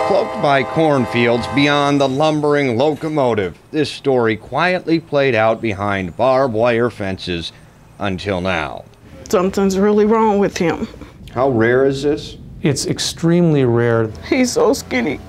Cloaked by cornfields beyond the lumbering locomotive, this story quietly played out behind barbed wire fences until now. Something's really wrong with him. How rare is this? It's extremely rare. He's so skinny.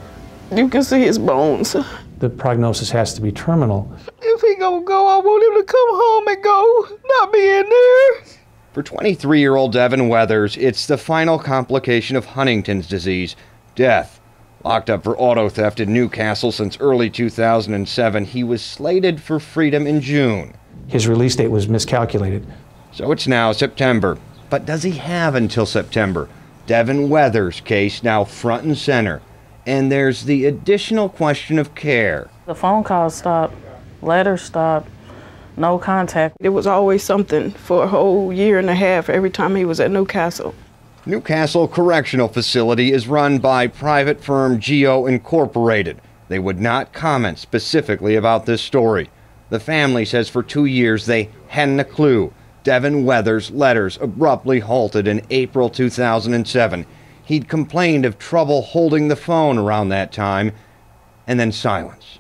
You can see his bones. The prognosis has to be terminal. If he gonna go, I want him to come home and go, not be in there. For 23-year-old Devin Weathers, it's the final complication of Huntington's disease, death. Locked up for auto theft in Newcastle since early 2007, he was slated for freedom in June. His release date was miscalculated. So it's now September. But does he have until September? Devin Weathers' case now front and center. And there's the additional question of care. The phone calls stopped, letters stopped, no contact. It was always something for a whole year and a half every time he was at Newcastle. Newcastle Correctional Facility is run by private firm Geo Incorporated. They would not comment specifically about this story. The family says for 2 years they hadn't a clue. Devin Weathers' letters abruptly halted in April 2007. He'd complained of trouble holding the phone around that time, and then silence.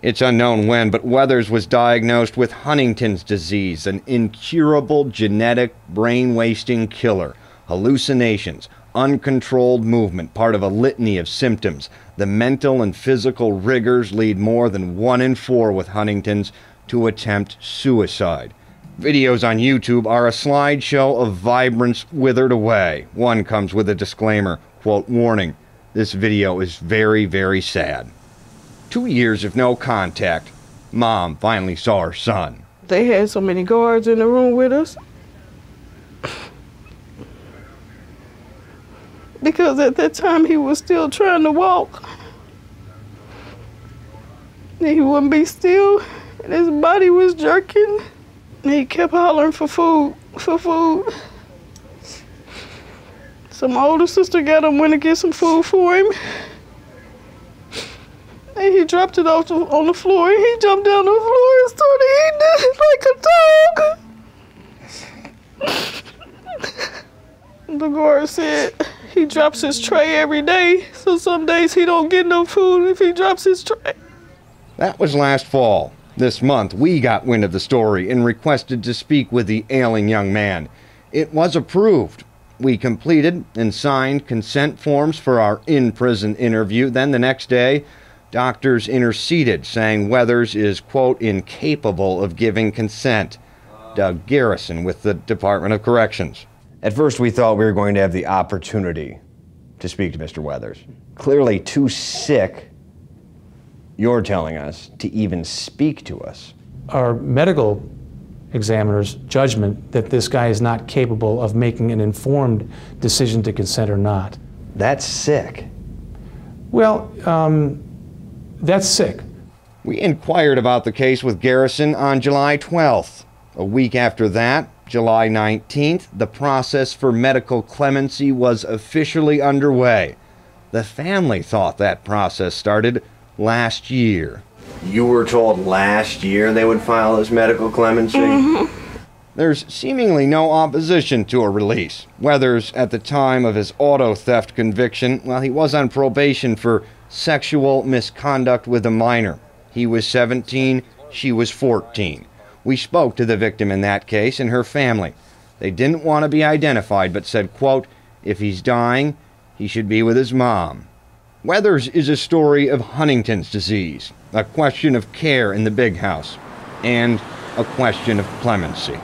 It's unknown when, but Weathers was diagnosed with Huntington's disease, an incurable genetic brain-wasting killer. Hallucinations, uncontrolled movement, part of a litany of symptoms. The mental and physical rigors lead more than 1 in 4 with Huntington's to attempt suicide. Videos on YouTube are a slideshow of vibrance withered away. One comes with a disclaimer, quote, "Warning, this video is very, very sad." 2 years of no contact. Mom finally saw her son. They had so many guards in the room with us. Because at that time he was still trying to walk. He wouldn't be still, and his body was jerking. And he kept hollering for food, for food. Some older sister got him, went to get some food for him. And he dropped it off on the floor, and he jumped down the floor and started eating it like a dog. The guard said he drops his tray every day, so some days he don't get no food if he drops his tray. That was last fall. This month, we got wind of the story and requested to speak with the ailing young man. It was approved. We completed and signed consent forms for our in-prison interview. Then the next day, doctors interceded, saying Weathers is, quote, incapable of giving consent. Doug Garrison with the Department of Corrections. At first, we thought we were going to have the opportunity to speak to Mr. Weathers. Clearly too sick, you're telling us, to even speak to us. Our medical examiner's judgment that this guy is not capable of making an informed decision to consent or not. That's sick. Well, that's sick. We inquired about the case with Garrison on July 12th. A week after that, July 19th, the process for medical clemency was officially underway. The family thought that process started last year. You were told last year they would file this medical clemency? Mm-hmm. There's seemingly no opposition to a release. Weathers, at the time of his auto theft conviction, well, he was on probation for sexual misconduct with a minor. He was 17, she was 14. We spoke to the victim in that case and her family. They didn't want to be identified, but said, quote, if he's dying, he should be with his mom. Weathers is a story of Huntington's disease, a question of care in the big house, and a question of clemency.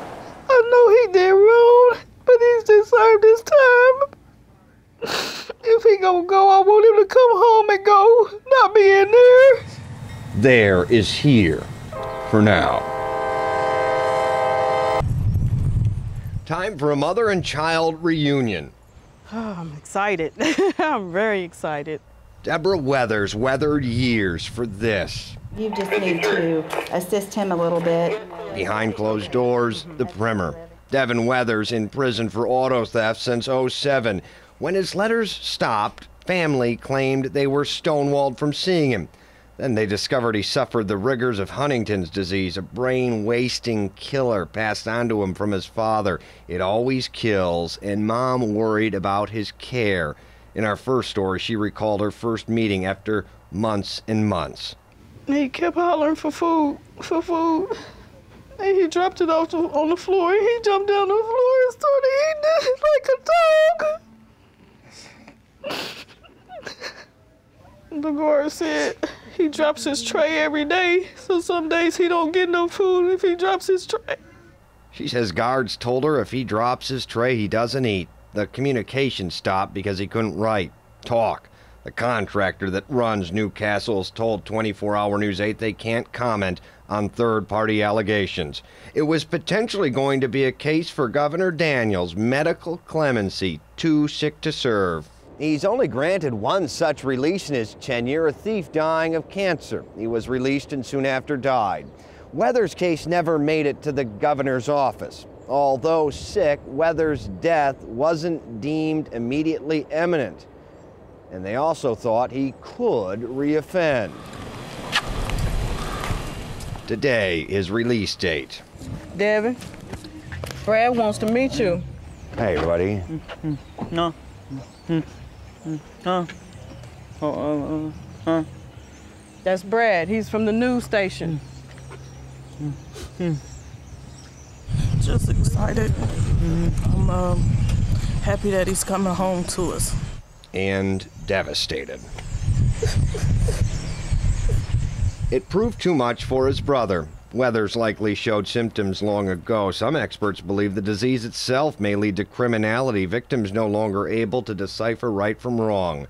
I know he did wrong, but he's just served his time. If he gonna go, I want him to come home and go, not be in there. There is here for now. Time for a mother and child reunion. Oh, I'm excited. I'm very excited. Deborah Weathers weathered years for this. You just need to assist him a little bit. Behind closed doors, the primer. Devin Weathers in prison for auto theft since '07. When his letters stopped, family claimed they were stonewalled from seeing him. Then they discovered he suffered the rigors of Huntington's disease, a brain-wasting killer passed on to him from his father. It always kills, and Mom worried about his care. In our first story, she recalled her first meeting after months and months. He kept hollering for food, And he dropped it off on the floor, and he jumped down the floor and started eating it like a dog. The guard said he drops his tray every day, so some days he don't get no food if he drops his tray. She says guards told her if he drops his tray, he doesn't eat. The communication stopped because he couldn't write, talk. The contractor that runs Newcastle's told 24-Hour News 8 they can't comment on third-party allegations. It was potentially going to be a case for Governor Daniels' medical clemency, too sick to serve. He's only granted one such release in his tenure, a thief dying of cancer. He was released and soon after died. Weathers' case never made it to the governor's office. Although sick, Weathers' death wasn't deemed immediately imminent. And they also thought he could reoffend. Today, his release date. Devin, Brad wants to meet you. Hey, buddy. No. That's Brad. He's from the news station. Just excited. I'm happy that he's coming home to us. And devastated. It proved too much for his brother. Weathers likely showed symptoms long ago. Some experts believe the disease itself may lead to criminality. Victims no longer able to decipher right from wrong.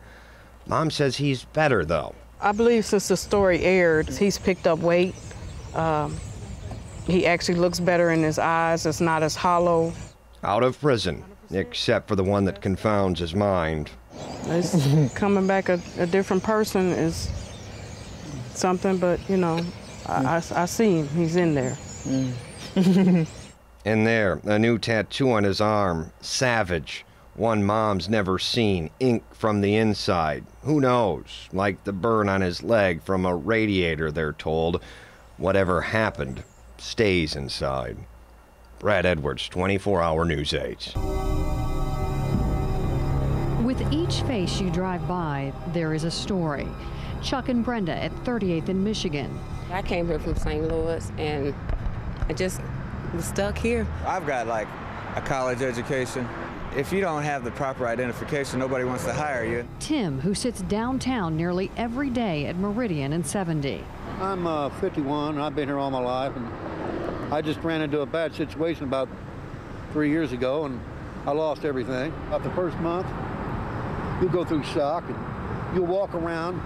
Mom says he's better, though. I believe since the story aired, he's picked up weight. He actually looks better in his eyes. It's not as hollow. Out of prison, except for the one that confounds his mind. It's coming back a different person is something, but you know, I see him. He's in there. And there, a new tattoo on his arm. Savage. One Mom's never seen. Ink from the inside. Who knows? Like the burn on his leg from a radiator, they're told. Whatever happened stays inside. Brad Edwards, 24-Hour News 8. With each face you drive by, there is a story. Chuck and Brenda at 38th in Michigan. I came here from St. Louis, and I just was stuck here. I've got like a college education. If you don't have the proper identification, nobody wants to hire you. Tim, who sits downtown nearly every day at Meridian and 70. I'm 51, and I've been here all my life, and I just ran into a bad situation about 3 years ago, and I lost everything. After the first month, you'll go through shock, and you'll walk around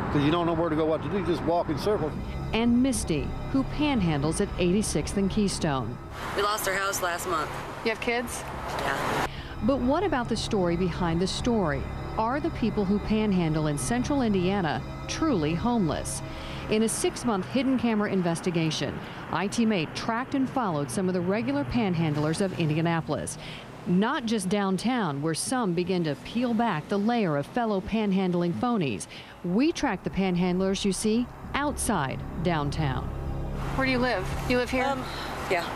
because you don't know where to go, what to do. You just walk in circles. And Misty, who panhandles at 86th and Keystone. We lost our house last month. You have kids? Yeah. But what about the story behind the story? Are the people who panhandle in central Indiana truly homeless? In a 6-month hidden camera investigation, IT-Mate tracked and followed some of the regular panhandlers of Indianapolis. Not just downtown, where some begin to peel back the layer of fellow panhandling phonies. We track the panhandlers you see outside downtown. Where do you live? You live here? Yeah.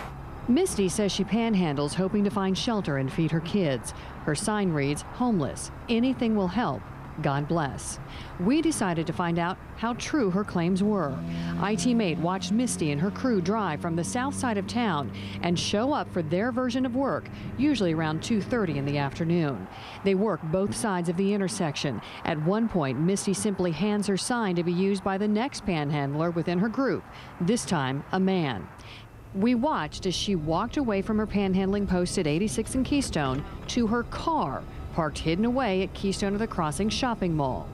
Misty says she panhandles hoping to find shelter and feed her kids. Her sign reads, homeless, anything will help, God bless. We decided to find out how true her claims were. IT-Mate watched Misty and her crew drive from the south side of town and show up for their version of work, usually around 2:30 in the afternoon. They work both sides of the intersection. At one point, Misty simply hands her sign to be used by the next panhandler within her group, this time a man. We watched as she walked away from her panhandling post at 86 and Keystone to her car, parked hidden away at Keystone of the Crossing shopping mall.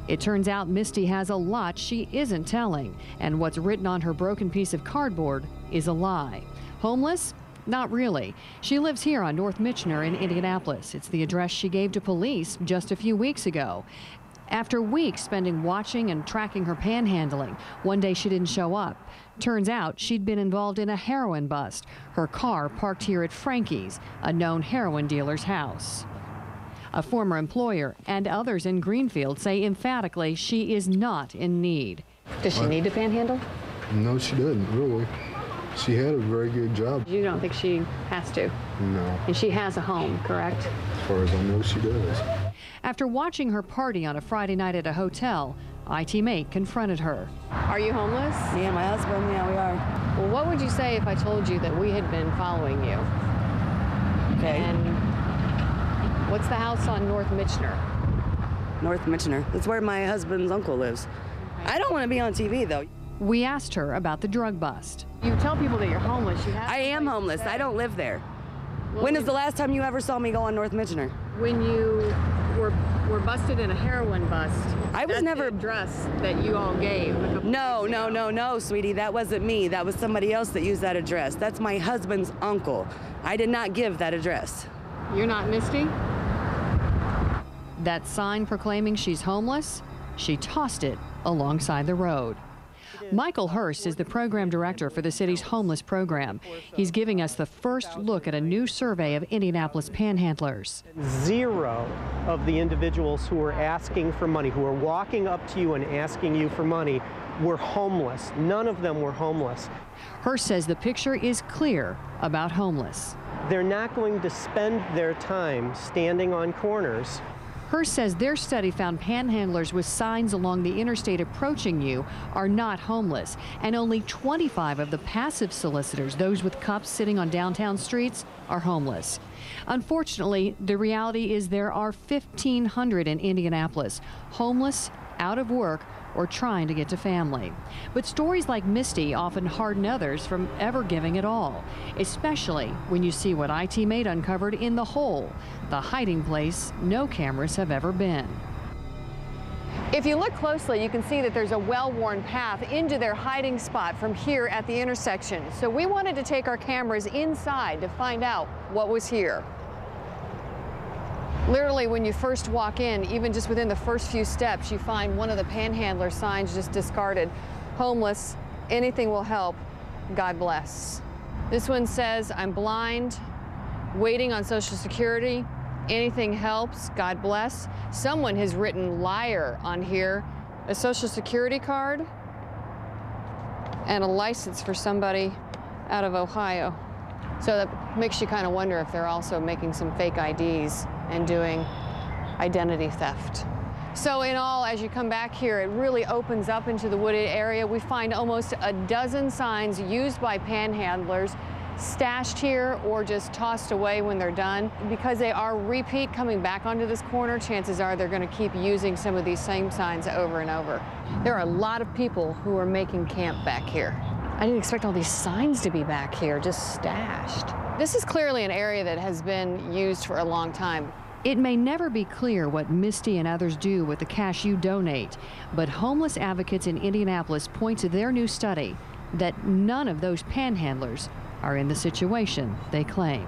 It turns out Misty has a lot she isn't telling, and what's written on her broken piece of cardboard is a lie. Homeless? Not really. She lives here on North Michener in Indianapolis. It's the address she gave to police just a few weeks ago. After weeks spending watching and tracking her panhandling, one day she didn't show up. Turns out she'd been involved in a heroin bust. Her car parked here at Frankie's, a known heroin dealer's house. A former employer and others in Greenfield say emphatically she is not in need. Does she need to panhandle? No, she doesn't, really. She had a very good job. You don't think she has to? No. And she has a home, correct? As far as I know, she does. After watching her party on a Friday night at a hotel, IT Mate confronted her. Are you homeless? Me and my husband, yeah, we are. Well, what would you say if I told you that we had been following you? Okay. And what's the house on North Michener? North Michener. That's where my husband's uncle lives. I don't want to be on TV, though. We asked her about the drug bust. You tell people that you're homeless. You have I am homeless. I don't live there. When is the last time you ever saw me go on North Michener? When you were busted in a heroin bust. I was never... the address that you all gave. No, sweetie. That wasn't me. That was somebody else that used that address. That's my husband's uncle. I did not give that address. You're not Misty? That sign proclaiming she's homeless, she tossed it alongside the road. Michael Hurst is the program director for the city's homeless program. He's giving us the first look at a new survey of Indianapolis panhandlers. 0 of the individuals who are asking for money, who are walking up to you and asking you for money, were homeless. None of them were homeless. Hurst says the picture is clear about homeless. They're not going to spend their time standing on corners. Hurst says their study found panhandlers with signs along the interstate approaching you are not homeless, and only 25 of the passive solicitors, those with cups sitting on downtown streets, are homeless. Unfortunately, the reality is there are 1,500 in Indianapolis, homeless, out of work, or trying to get to family. But stories like Misty often harden others from ever giving it all, especially when you see what IT Mate uncovered in the hole, the hiding place no cameras have ever been. If you look closely, you can see that there's a well-worn path into their hiding spot from here at the intersection. So we wanted to take our cameras inside to find out what was here. Literally, when you first walk in, even just within the first few steps, you find one of the panhandler signs just discarded. Homeless, anything will help, God bless. This one says, I'm blind, waiting on Social Security, anything helps, God bless. Someone has written liar on here, a Social Security card, and a license for somebody out of Ohio. So that makes you kind of wonder if they're also making some fake IDs and doing identity theft. So in all, as you come back here, it really opens up into the wooded area. We find almost a dozen signs used by panhandlers, stashed here or just tossed away when they're done. Because they are repeat coming back onto this corner, chances are they're going to keep using some of these same signs over and over. There are a lot of people who are making camp back here. I didn't expect all these signs to be back here, just stashed. This is clearly an area that has been used for a long time. It may never be clear what Misty and others do with the cash you donate, but homeless advocates in Indianapolis point to their new study that none of those panhandlers are in the situation they claim.